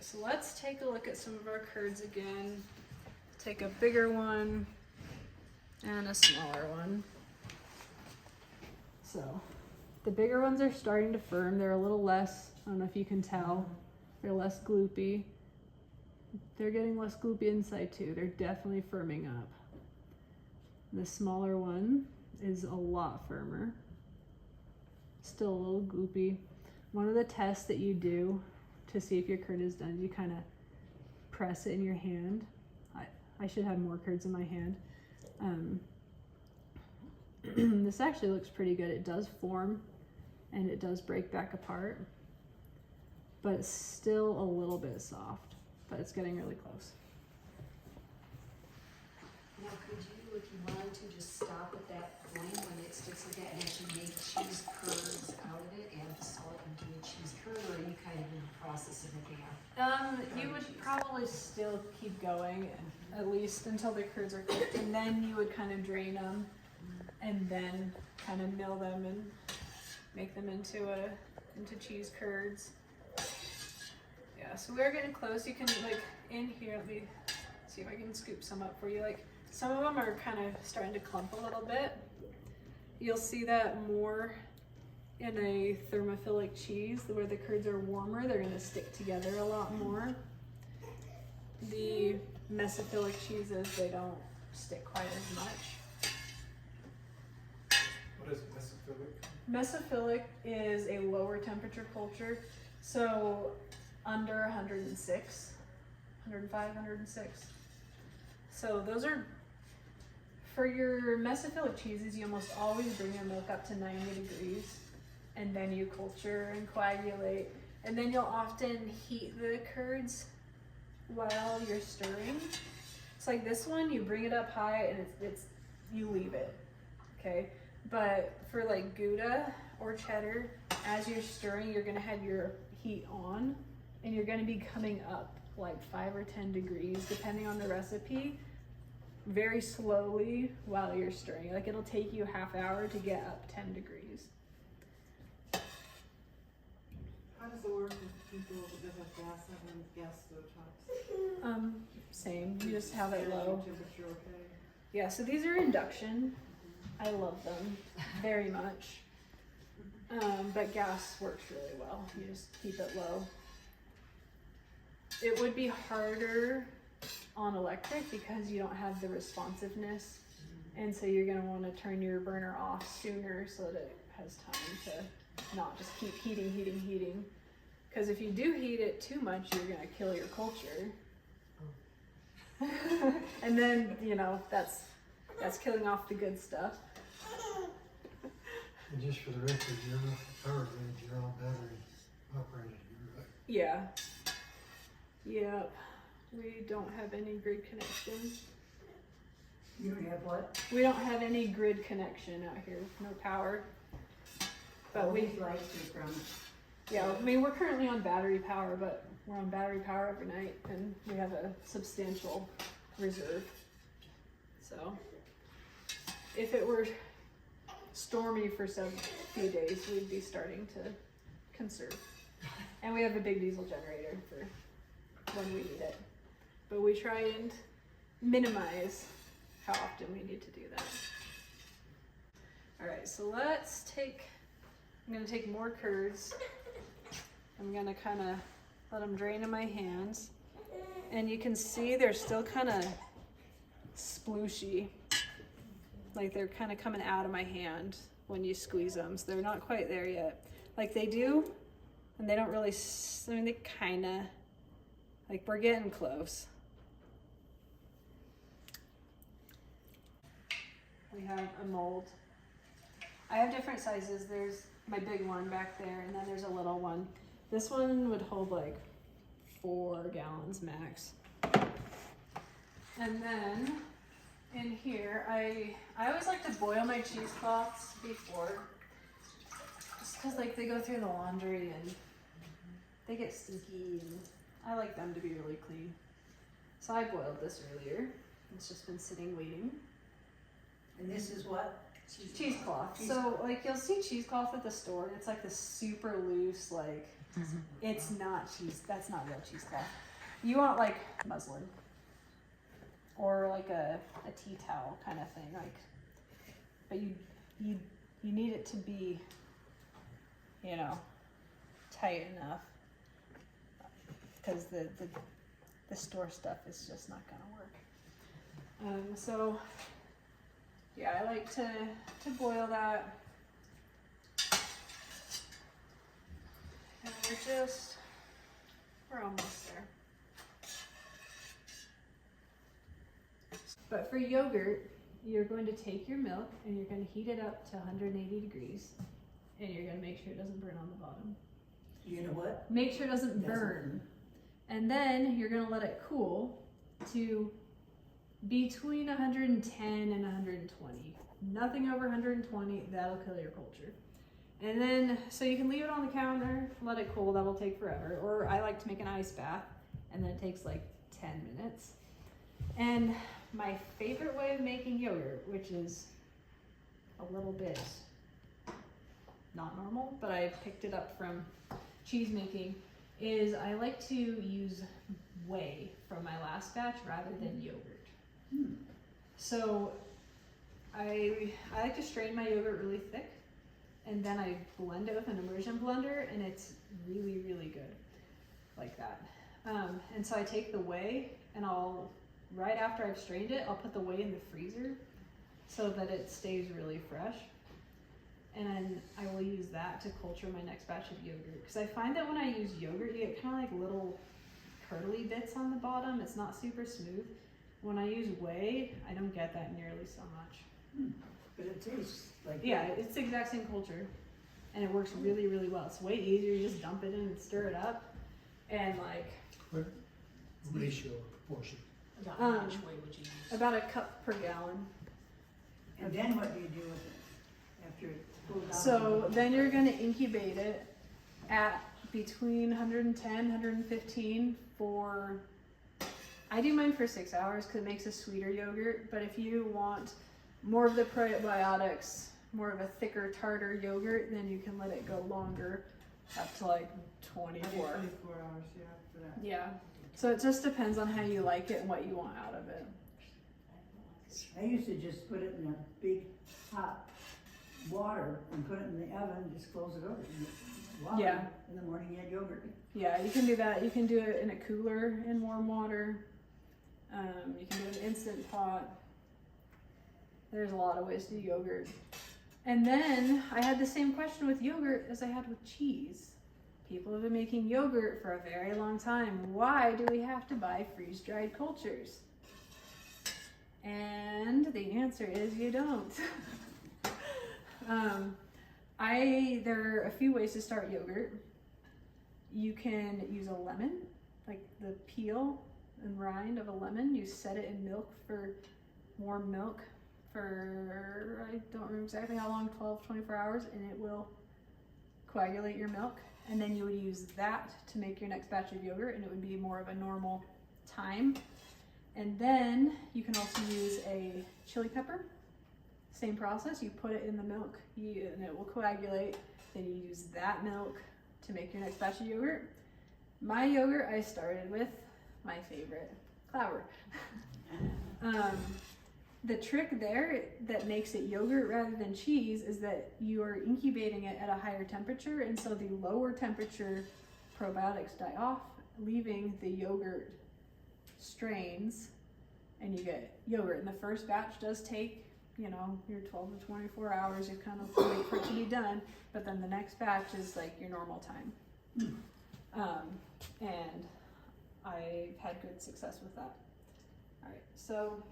so let's take a look at some of our curds again. Take a bigger one and a smaller one. So the bigger ones are starting to firm. They're a little less, I don't know if you can tell, they're less gloopy. They're getting less gloopy inside too. They're definitely firming up. The smaller one is a lot firmer. Still a little gloopy. One of the tests that you do to see if your curd is done, you kind of press it in your hand. I should have more curds in my hand. This actually looks pretty good. It does form and it does break back apart, but it's still a little bit soft, but it's getting really close. Now, could you, if you wanted to, just stop at that point when it sticks like that and actually make cheese curds out of it, add the salt and do a cheese curd, or are you kind of in the process of making a You would probably still keep going at least until the curds are cooked, and then you would kind of drain them and then kind of mill them and make them into cheese curds. Yeah, so we're getting close. You can, like, in here, let me see if I can scoop some up for you. Like, some of them are kind of starting to clump a little bit. You'll see that more in a thermophilic cheese where the curds are warmer. They're going to stick together a lot more. The mesophilic cheeses, they don't stick quite as much. What is mesophilic? Mesophilic is a lower temperature culture, so under 106, 105, 106. So those are, for your mesophilic cheeses, you almost always bring your milk up to 90 degrees, and then you culture and coagulate, and then you'll often heat the curds while you're stirring. It's like this one, you bring it up high and it's you leave it, okay? But for like Gouda or cheddar, as you're stirring, you're gonna have your heat on, and you're gonna be coming up like 5 or 10 degrees, depending on the recipe, very slowly while you're stirring. Like, it'll take you a half hour to get up 10 degrees. How does it work with people that have gas ovens, gas stovetops? Same, you just have it low. Temperature, okay? Yeah, so these are induction. I love them very much. But gas works really well. You just keep it low. It would be harder on electric because you don't have the responsiveness, and so you're gonna want to turn your burner off sooner so that it has time to not just keep heating. Because if you do heat it too much, you're gonna kill your culture. And then, you know, that's killing off the good stuff. And just for the record, your power grid, you're all battery operated, right? Yeah. Yep. We don't have any grid connection. You don't have what? We don't have any grid connection out here. No power. But we like to from. Yeah, I mean, we're currently on battery power, but we're on battery power overnight, and we have a substantial reserve. So if it were stormy for some few days, we'd be starting to conserve. And we have a big diesel generator for when we need it. But we try and minimize how often we need to do that. All right, so I'm gonna take more curds. I'm gonna kind of let them drain in my hands. And you can see they're still kind of splooshy. Like, they're kind of coming out of my hand when you squeeze them. So they're not quite there yet. Like, they do, and they don't really, I mean, they kind of, like, we're getting close. We have a mold. I have different sizes. There's my big one back there, and then there's a little one. This one would hold like 4 gallons max. And then in here, I always like to boil my cheesecloths before, just because like they go through the laundry and they get stinky, and I like them to be really clean. So I boiled this earlier. It's just been sitting waiting. And this is what? Cheesecloth. So like you'll see cheesecloth at the store, and it's like this super loose, like It's not cheese. That's not real cheesecloth. You want like muslin or like a tea towel kind of thing, like. But you need it to be, you know, tight enough, because the store stuff is just not gonna work. So yeah, I like to boil that. And we're almost there. But for yogurt, you're going to take your milk and you're going to heat it up to 180 degrees, and you're going to make sure it doesn't burn on the bottom. You know what? Make sure it doesn't burn. And then you're going to let it cool to between 110 and 120. Nothing over 120, that'll kill your culture. And then, so you can leave it on the counter, let it cool, that'll take forever. Or I like to make an ice bath, and then it takes like 10 minutes. And my favorite way of making yogurt, which is a little bit not normal, but I picked it up from cheese making, is I like to use whey from my last batch rather than yogurt. So I like to strain my yogurt really thick, and then I blend it with an immersion blender, and it's really, really good like that. And so I take the whey, and right after I've strained it, I'll put the whey in the freezer so that it stays really fresh. And then I will use that to culture my next batch of yogurt. Because I find that when I use yogurt, you get kind of like little curdly bits on the bottom. It's not super smooth. When I use whey, I don't get that nearly so much. But it tastes like. Yeah, it's the exact same culture. And it works really, really well. It's way easier. You just dump it in and stir it up. And like. What ratio or proportion? About how much whey would you use? About a cup per gallon. And then what do you do with it after it cools down? So then you're going to incubate it at between 110, 115 for, I do mine for 6 hours because it makes a sweeter yogurt. But if you want more of the probiotics, more of a thicker, tartar yogurt, then you can let it go longer, up to like 24. 24 hours, yeah, for that. Yeah. So it just depends on how you like it and what you want out of it. I used to just put it in a big hot water and put it in the oven, just close it over. Water. Yeah. In the morning you had yogurt. Yeah, you can do that. You can do it in a cooler in warm water. You can do an instant pot. There's a lot of ways to do yogurt. And then I had the same question with yogurt as I had with cheese. People have been making yogurt for a very long time. Why do we have to buy freeze-dried cultures? And the answer is you don't. There are a few ways to start yogurt. You can use a lemon, like the peel and rind of a lemon. You set it in milk for warm milk for, I don't remember exactly how long, 12, 24 hours, and it will coagulate your milk. And then you would use that to make your next batch of yogurt, and it would be more of a normal time. And then you can also use a chili pepper. Same process, you put it in the milk and it will coagulate. Then you use that milk to make your next batch of yogurt. My yogurt, I started with my favorite, flour. The trick there that makes it yogurt rather than cheese is that you are incubating it at a higher temperature, and so the lower temperature probiotics die off, leaving the yogurt strains, and you get yogurt. And the first batch does take, your 12 to 24 hours. You kind of wait for it to be done, but then the next batch is like your normal time. And I've had good success with that. All right, so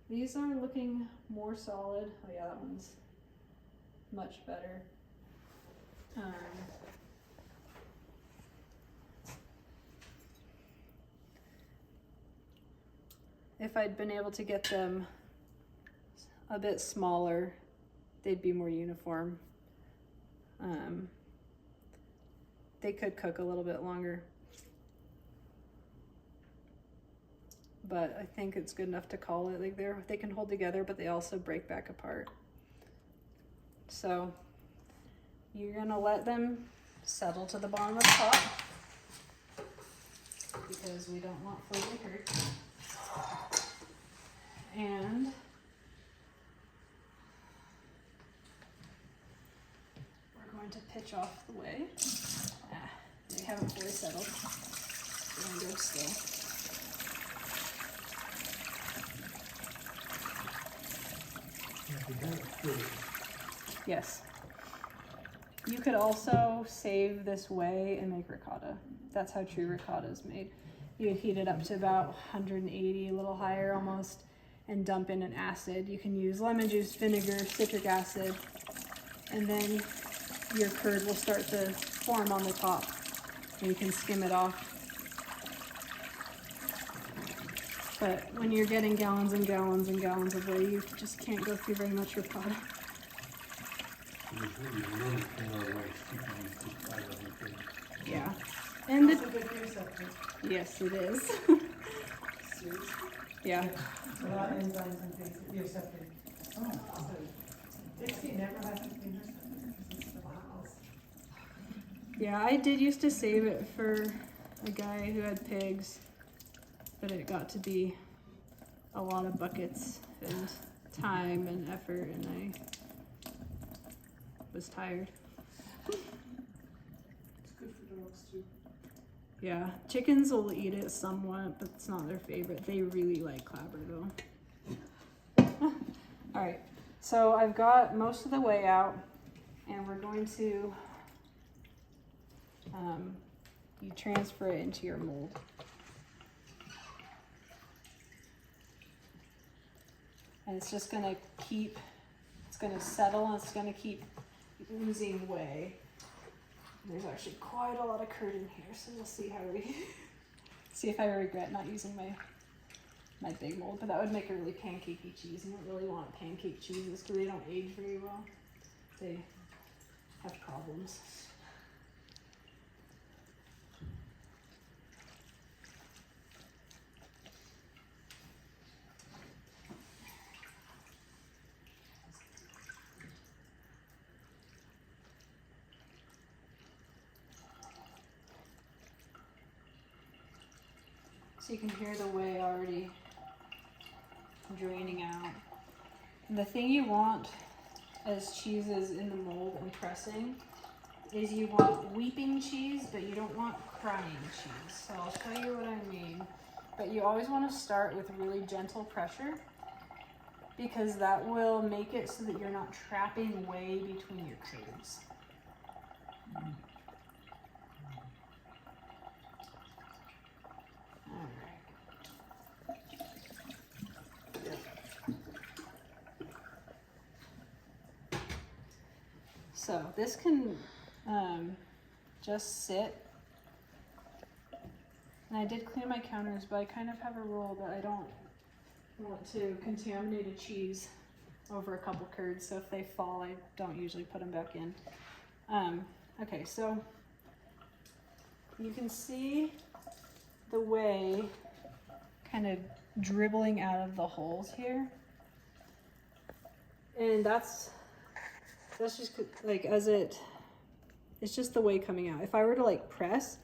these are looking more solid. Oh yeah, that one's much better. If I'd been able to get them a bit smaller, they'd be more uniform. They could cook a little bit longer, but I think it's good enough to call it. Like they can hold together, but they also break back apart. So you're gonna let them settle to the bottom of the pot because we don't want floating curds. And we're going to pitch off the way. They haven't fully settled. We're gonna go slow. Yes. You could also save this whey and make ricotta. That's how true ricotta is made. You heat it up to about 180, a little higher almost, and dump in an acid. You can use lemon juice, vinegar, citric acid, and then your curd will start to form on the top, and you can skim it off. But when you're getting gallons and gallons and gallons of whey, you just can't go through very much ricotta. Yeah. And That's a good for your septic. yes, it is. Seriously? Yeah. A lot of enzymes and things in your septic. Oh, Dixie never has to clean her septic because it's the house. Yeah, I did used to save it for a guy who had pigs, but it got to be a lot of buckets and time and effort, and I was tired. It's good for dogs too. Yeah, chickens will eat it somewhat, but it's not their favorite. They really like clabber though. All right, so I've got most of the whey out, and we're going to you transfer it into your mold. And it's just gonna keep, it's gonna settle, and it's gonna keep oozing whey. There's actually quite a lot of curd in here, so we'll see how we see if I regret not using my big mold. But that would make a really pancakey cheese. You don't really want pancake cheeses because they don't age very well. They have problems. So you can hear the whey already draining out. And the thing you want as cheeses in the mold and pressing is you want weeping cheese, but you don't want crying cheese. So I'll show you what I mean. But you always want to start with really gentle pressure because that will make it so that you're not trapping whey between your curds. So this can just sit. And I did clean my counters, but I kind of have a rule that I don't want to contaminate a cheese over a couple curds. So if they fall, I don't usually put them back in. Okay, so you can see the whey kind of dribbling out of the holes here. And that's just like it's just the whey coming out. If I were to like press,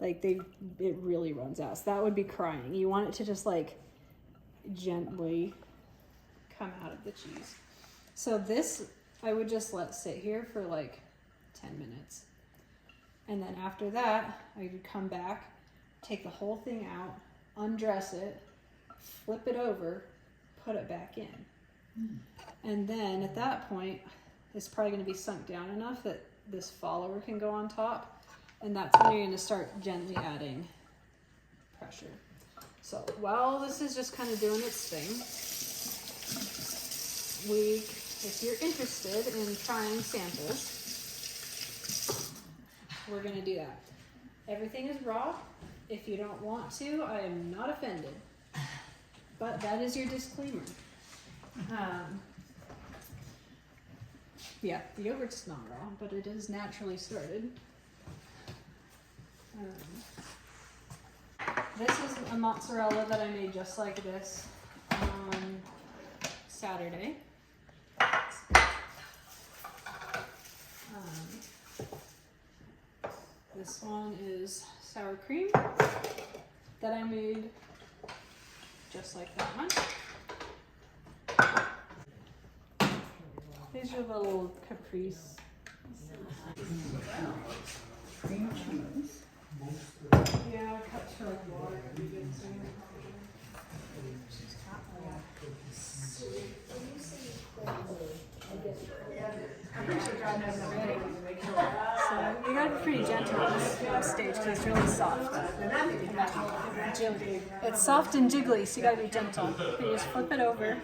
like it really runs out. So that would be crying. You want it to just like gently come out of the cheese. So this I would just let sit here for like 10 minutes. And then after that, I would come back, take the whole thing out, undress it, flip it over, put it back in. And then at that point, it's probably going to be sunk down enough that this follower can go on top. And that's when you're going to start gently adding pressure. So while this is just kind of doing its thing, if you're interested in trying samples, we're going to do that. Everything is raw. If you don't want to, I am not offended. But that is your disclaimer. Yeah, the yogurt's not raw, but it is naturally started. This is a mozzarella that I made just like this on Saturday. one is sour cream that I made just like that one. These are little caprice. Cream cheese. Yeah, cut to like water. So you gotta be pretty gentle on this stage because it's really soft. It's soft and jiggly, so you gotta be gentle. You just flip it over.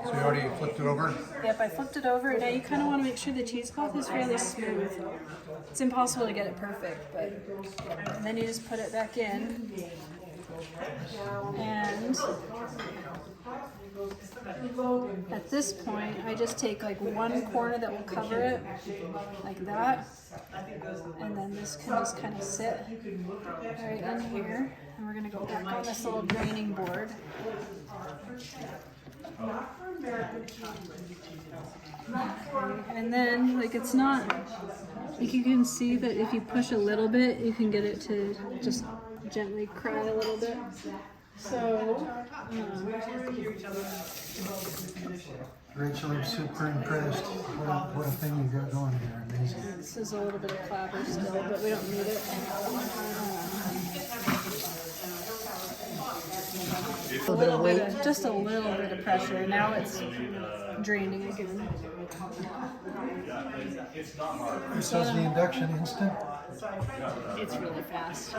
So you already flipped it over? Yep, I flipped it over. Now you kind of want to make sure the cheesecloth is fairly smooth. It's impossible to get it perfect, but and then you just put it back in. And at this point, I just take like one corner that will cover it, like that, and then this can just kind of sit right in here. And we're gonna go back on this little draining board. And then, like, it's not, like, you can see that if you push a little bit, you can get it to just gently cry a little bit. So, Rachel, I'm super impressed. What a thing you got going here. Amazing. this is a little bit of clabber still, but we don't need it. Just a little bit of pressure. Now it's draining again. It says the induction instant. It's really fast.